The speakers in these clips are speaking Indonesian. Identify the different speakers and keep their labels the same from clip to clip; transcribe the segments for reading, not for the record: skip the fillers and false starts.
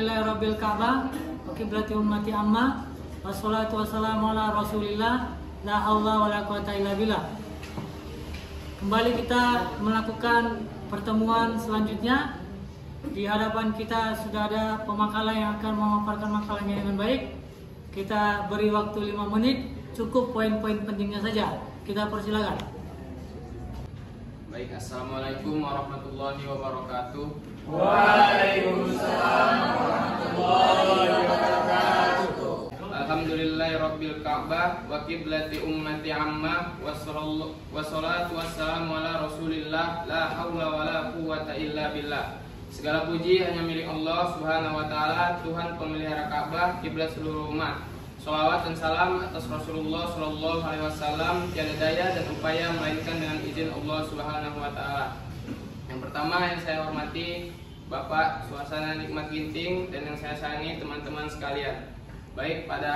Speaker 1: Alhamdulillahirabbil ka'bah wa qiblati ummati amma wassalatu wassalamu ala rasulillah la haula wala quwata illa billah. Kembali kita melakukan pertemuan selanjutnya. Di hadapan kita sudah ada pemakalah yang akan memaparkan makalahnya dengan baik. Kita beri waktu 5 menit, cukup poin-poin pentingnya saja. Kita persilakan.
Speaker 2: Baik, assalamualaikum warahmatullahi wabarakatuh.
Speaker 3: Waalaikumsalam warahmatullahi wabarakatuh.
Speaker 2: Alhamdulillahirabbil ka'bah wa qiblati ummati amma wassalatu wassalamu ala rasulillah la haula wala quwata illa billah. Segala puji hanya milik Allah Subhanahu wa taala, Tuhan pemelihara Ka'bah, kiblat seluruh umat. Shalawat dan salam atas Rasulullah Shallallahu Alaihi Wasallam, tiada daya dan upaya melainkan dengan izin Allah Subhanahu Wa Taala. Yang pertama yang saya hormati Bapak Suasana Nikmat Ginting dan yang saya sayangi teman-teman sekalian. Baik, pada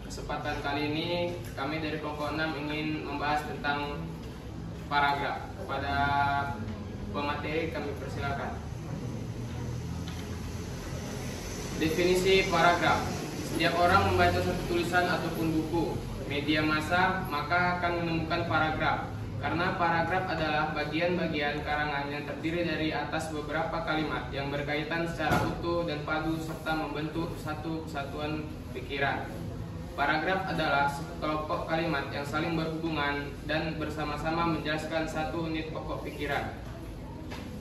Speaker 2: kesempatan kali ini kami dari kelompok 6 ingin membahas tentang paragraf. Kepada pemateri kami persilakan. Definisi paragraf. Setiap orang membaca satu tulisan ataupun buku media massa maka akan menemukan paragraf. Karena paragraf adalah bagian-bagian karangan yang terdiri dari atas beberapa kalimat yang berkaitan secara utuh dan padu serta membentuk satu kesatuan pikiran. Paragraf adalah sekelompok kalimat yang saling berhubungan dan bersama-sama menjelaskan satu unit pokok pikiran.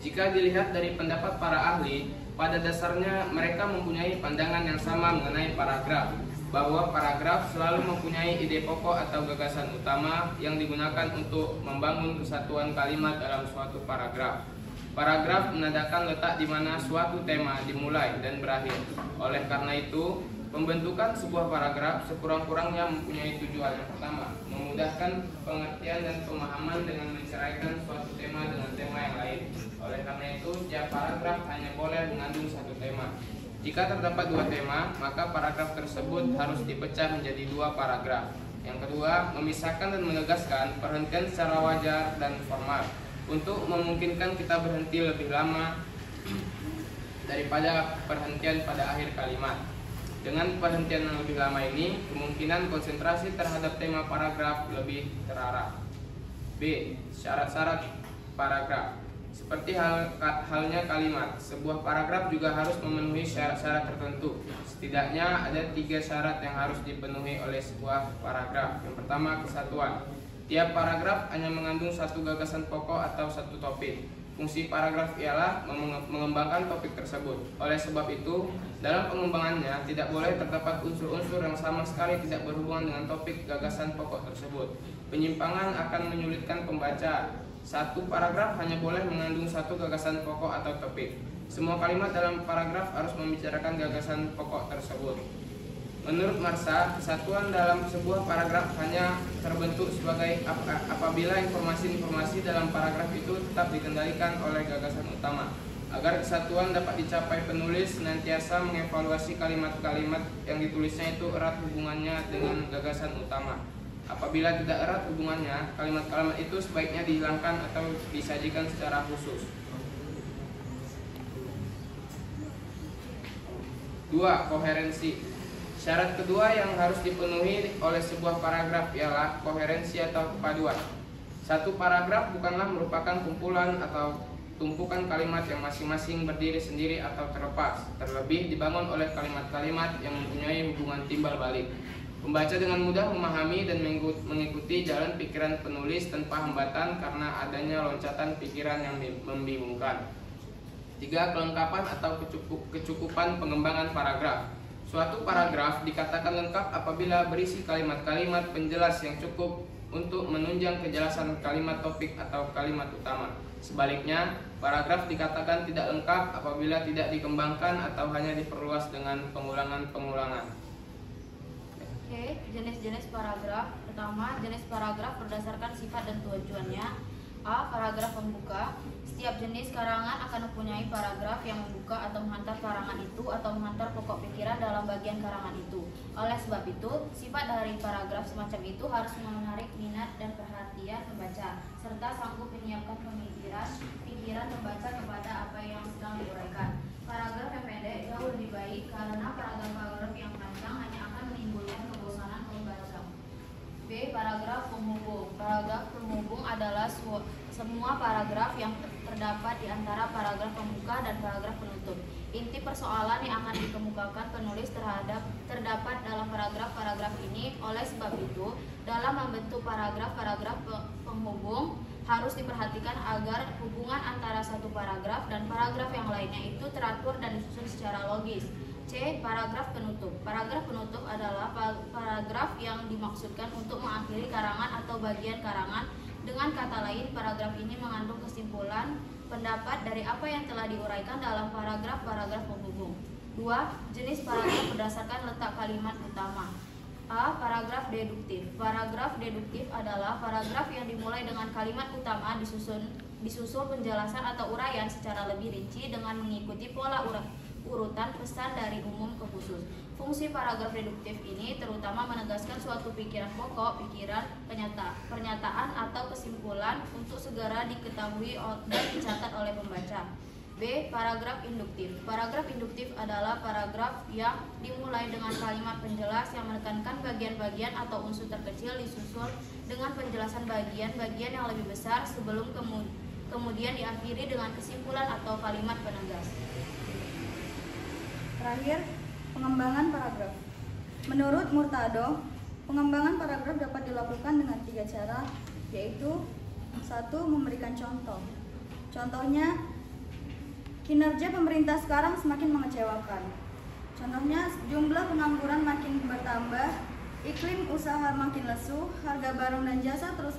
Speaker 2: Jika dilihat dari pendapat para ahli, pada dasarnya mereka mempunyai pandangan yang sama mengenai paragraf, bahwa paragraf selalu mempunyai ide pokok atau gagasan utama yang digunakan untuk membangun kesatuan kalimat dalam suatu paragraf. Paragraf menandakan letak di mana suatu tema dimulai dan berakhir. Oleh karena itu, pembentukan sebuah paragraf sekurang-kurangnya mempunyai tujuan. Yang pertama, memudahkan pengertian dan pemahaman dengan menceraikan suatu tema dengan tema yang lain. Oleh karena itu, setiap paragraf hanya boleh mengandung satu tema. Jika terdapat 2 tema, maka paragraf tersebut harus dipecah menjadi 2 paragraf. Yang kedua, memisahkan dan menegaskan perhentian secara wajar dan formal untuk memungkinkan kita berhenti lebih lama daripada perhentian pada akhir kalimat. Dengan perhentian yang lebih lama ini, kemungkinan konsentrasi terhadap tema paragraf lebih terarah. B. Syarat-syarat paragraf. Seperti halnya kalimat, sebuah paragraf juga harus memenuhi syarat-syarat tertentu. Setidaknya ada 3 syarat yang harus dipenuhi oleh sebuah paragraf. Yang pertama, kesatuan. Tiap paragraf hanya mengandung satu gagasan pokok atau satu topik. Fungsi paragraf ialah mengembangkan topik tersebut. Oleh sebab itu, dalam pengembangannya tidak boleh terdapat unsur-unsur yang sama sekali tidak berhubungan dengan topik gagasan pokok tersebut. Penyimpangan akan menyulitkan pembaca. Satu paragraf hanya boleh mengandung satu gagasan pokok atau topik. Semua kalimat dalam paragraf harus membicarakan gagasan pokok tersebut. Menurut Marsa, kesatuan dalam sebuah paragraf hanya terbentuk sebagai apabila informasi-informasi dalam paragraf itu tetap dikendalikan oleh gagasan utama. Agar kesatuan dapat dicapai, penulis senantiasa mengevaluasi kalimat-kalimat yang ditulisnya itu erat hubungannya dengan gagasan utama. Apabila tidak erat hubungannya, kalimat-kalimat itu sebaiknya dihilangkan atau disajikan secara khusus. 2. Koherensi. Syarat kedua yang harus dipenuhi oleh sebuah paragraf ialah koherensi atau kepaduan. Satu paragraf bukanlah merupakan kumpulan atau tumpukan kalimat yang masing-masing berdiri sendiri atau terlepas, terlebih dibangun oleh kalimat-kalimat yang mempunyai hubungan timbal balik. Pembaca dengan mudah memahami dan mengikuti jalan pikiran penulis tanpa hambatan karena adanya loncatan pikiran yang membingungkan. 3. Kelengkapan atau kecukupan pengembangan paragraf. Suatu paragraf dikatakan lengkap apabila berisi kalimat-kalimat penjelas yang cukup untuk menunjang kejelasan kalimat topik atau kalimat utama. Sebaliknya, paragraf dikatakan tidak lengkap apabila tidak dikembangkan atau hanya diperluas dengan pengulangan-pengulangan.
Speaker 4: Oke, jenis-jenis paragraf. Pertama, jenis paragraf berdasarkan sifat dan tujuannya. A. Paragraf pembuka. Setiap jenis karangan akan mempunyai paragraf yang membuka atau menghantar karangan itu atau menghantar pokok pikiran dalam bagian karangan itu. Oleh sebab itu, sifat dari paragraf semacam itu harus menarik minat dan perhatian pembaca, serta sanggup menyiapkan pikiran pembaca kepada apa yang sedang diuraikan. Paragraf yang pendek jauh lebih baik baik karena paragraf-paragraf yang panjang hanya akan menimbulkan kebosanan pembaca. B. Paragraf penghubung. Paragraf penghubung adalah semua paragraf yang terdapat di antara paragraf pembuka dan paragraf penutup. Inti persoalan yang akan dikemukakan penulis terdapat dalam paragraf-paragraf ini. Oleh sebab itu, dalam membentuk paragraf-paragraf penghubung harus diperhatikan agar hubungan antara satu paragraf dan paragraf yang lainnya itu teratur dan disusun secara logis. C. Paragraf penutup. Paragraf penutup adalah paragraf yang dimaksudkan untuk mengakhiri karangan atau bagian karangan. Dengan kata lain, paragraf ini mengandung kesimpulan pendapat dari apa yang telah diuraikan dalam paragraf-paragraf penghubung. 2. Jenis paragraf berdasarkan letak kalimat utama. A. Paragraf deduktif. Paragraf deduktif adalah paragraf yang dimulai dengan kalimat utama disusul penjelasan atau uraian secara lebih rinci dengan mengikuti pola urutan pesan dari umum ke khusus. Fungsi paragraf deduktif ini terutama menegaskan suatu pikiran pokok, pernyataan atau kesimpulan untuk segera diketahui dan dicatat oleh pembaca. B. Paragraf induktif. Paragraf induktif adalah paragraf yang dimulai dengan kalimat penjelas yang menekankan bagian-bagian atau unsur terkecil disusul dengan penjelasan bagian-bagian yang lebih besar sebelum kemudian diakhiri dengan kesimpulan atau kalimat penegas.
Speaker 5: Terakhir, pengembangan paragraf. Menurut Murtado, pengembangan paragraf dapat dilakukan dengan 3 cara, yaitu 1. Memberikan contoh. Contohnya, kinerja pemerintah sekarang semakin mengecewakan. Contohnya, jumlah pengangguran makin bertambah, iklim usaha makin lesu, harga barang dan jasa terus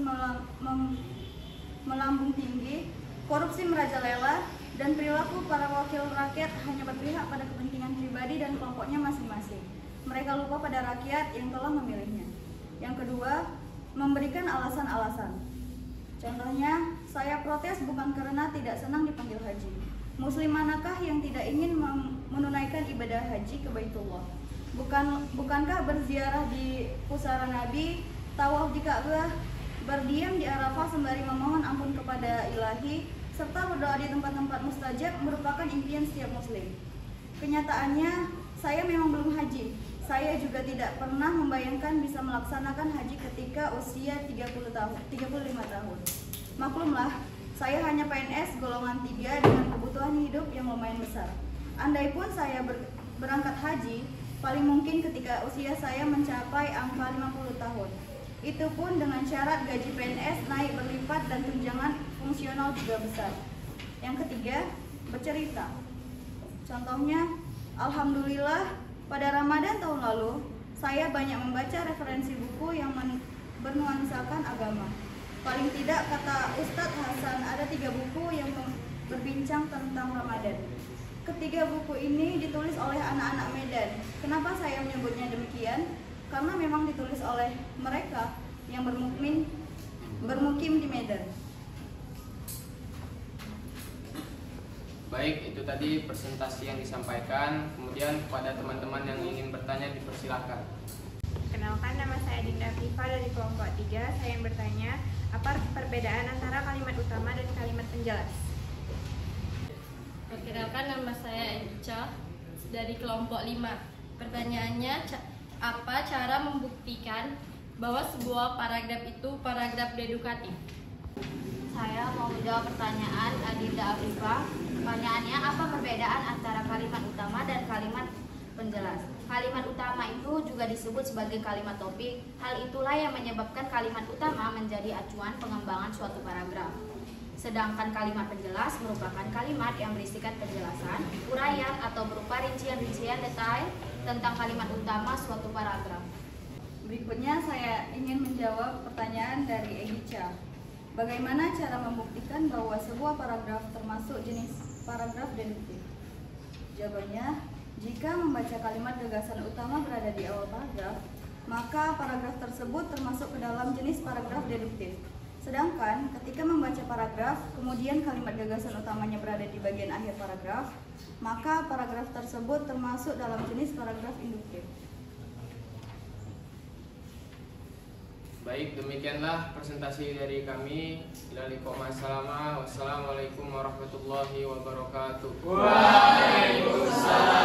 Speaker 5: melambung tinggi, korupsi merajalela, dan perilaku para wakil rakyat hanya berpihak pada kepentingan pribadi dan kelompoknya masing-masing. Mereka lupa pada rakyat yang telah memilihnya. Yang kedua, memberikan alasan-alasan. Contohnya, saya protes bukan karena tidak senang dipanggil haji. Muslim manakah yang tidak ingin menunaikan ibadah haji ke Baitullah? Bukankah berziarah di pusara Nabi, tawaf di Ka'bah, berdiam di Arafah sembari memohon ampun kepada Ilahi, serta berdoa di tempat-tempat mustajab merupakan impian setiap muslim? Kenyataannya, saya memang belum haji. Saya juga tidak pernah membayangkan bisa melaksanakan haji ketika usia 35 tahun. Maklumlah, saya hanya PNS golongan 3 dengan kebutuhan hidup yang lumayan besar. Andaipun saya berangkat haji, paling mungkin ketika usia saya mencapai angka 50 tahun. Itu pun dengan syarat gaji PNS naik berlipat dan tunjangan fungsional juga besar. Yang ketiga, bercerita. Contohnya, alhamdulillah pada Ramadan tahun lalu, saya banyak membaca referensi buku yang bernuansakan agama. Paling tidak, kata Ustadz Hasan, ada 3 buku yang berbincang tentang Ramadan. Ketiga buku ini ditulis oleh anak-anak Medan. Kenapa saya menyebutnya demikian? Karena memang ditulis oleh mereka yang bermukim di Medan.
Speaker 2: Baik, itu tadi presentasi yang disampaikan. Kemudian kepada teman-teman yang ingin bertanya dipersilakan.
Speaker 6: Kenalkan, nama saya Dinda Fifa dari kelompok 3. Saya yang bertanya, apa perbedaan antara kalimat utama dan kalimat penjelas?
Speaker 7: Perkenalkan, nama saya Echa dari kelompok 5. Pertanyaannya, apa cara membuktikan bahwa sebuah paragraf itu paragraf dedukatif?
Speaker 4: Saya mau menjawab pertanyaan Adinda Afrifa. Pertanyaannya, apa perbedaan antara kalimat utama dan kalimat penjelas? Kalimat utama itu juga disebut sebagai kalimat topik. Hal itulah yang menyebabkan kalimat utama menjadi acuan pengembangan suatu paragraf. Sedangkan kalimat penjelas merupakan kalimat yang berisikan penjelasan, uraian, atau berupa rincian-rincian detail tentang kalimat utama suatu paragraf.
Speaker 5: Berikutnya saya ingin menjawab pertanyaan dari Egica. Bagaimana cara membuktikan bahwa sebuah paragraf termasuk jenis paragraf deduktif? Jawabannya, jika membaca kalimat gagasan utama berada di awal paragraf, maka paragraf tersebut termasuk ke dalam jenis paragraf deduktif. Sedangkan ketika membaca paragraf, kemudian kalimat gagasan utamanya berada di bagian akhir paragraf, maka paragraf tersebut termasuk dalam jenis paragraf induktif.
Speaker 2: Baik, demikianlah presentasi dari kami. Wassalamualaikum warahmatullahi wabarakatuh.
Speaker 3: Waalaikumsalam.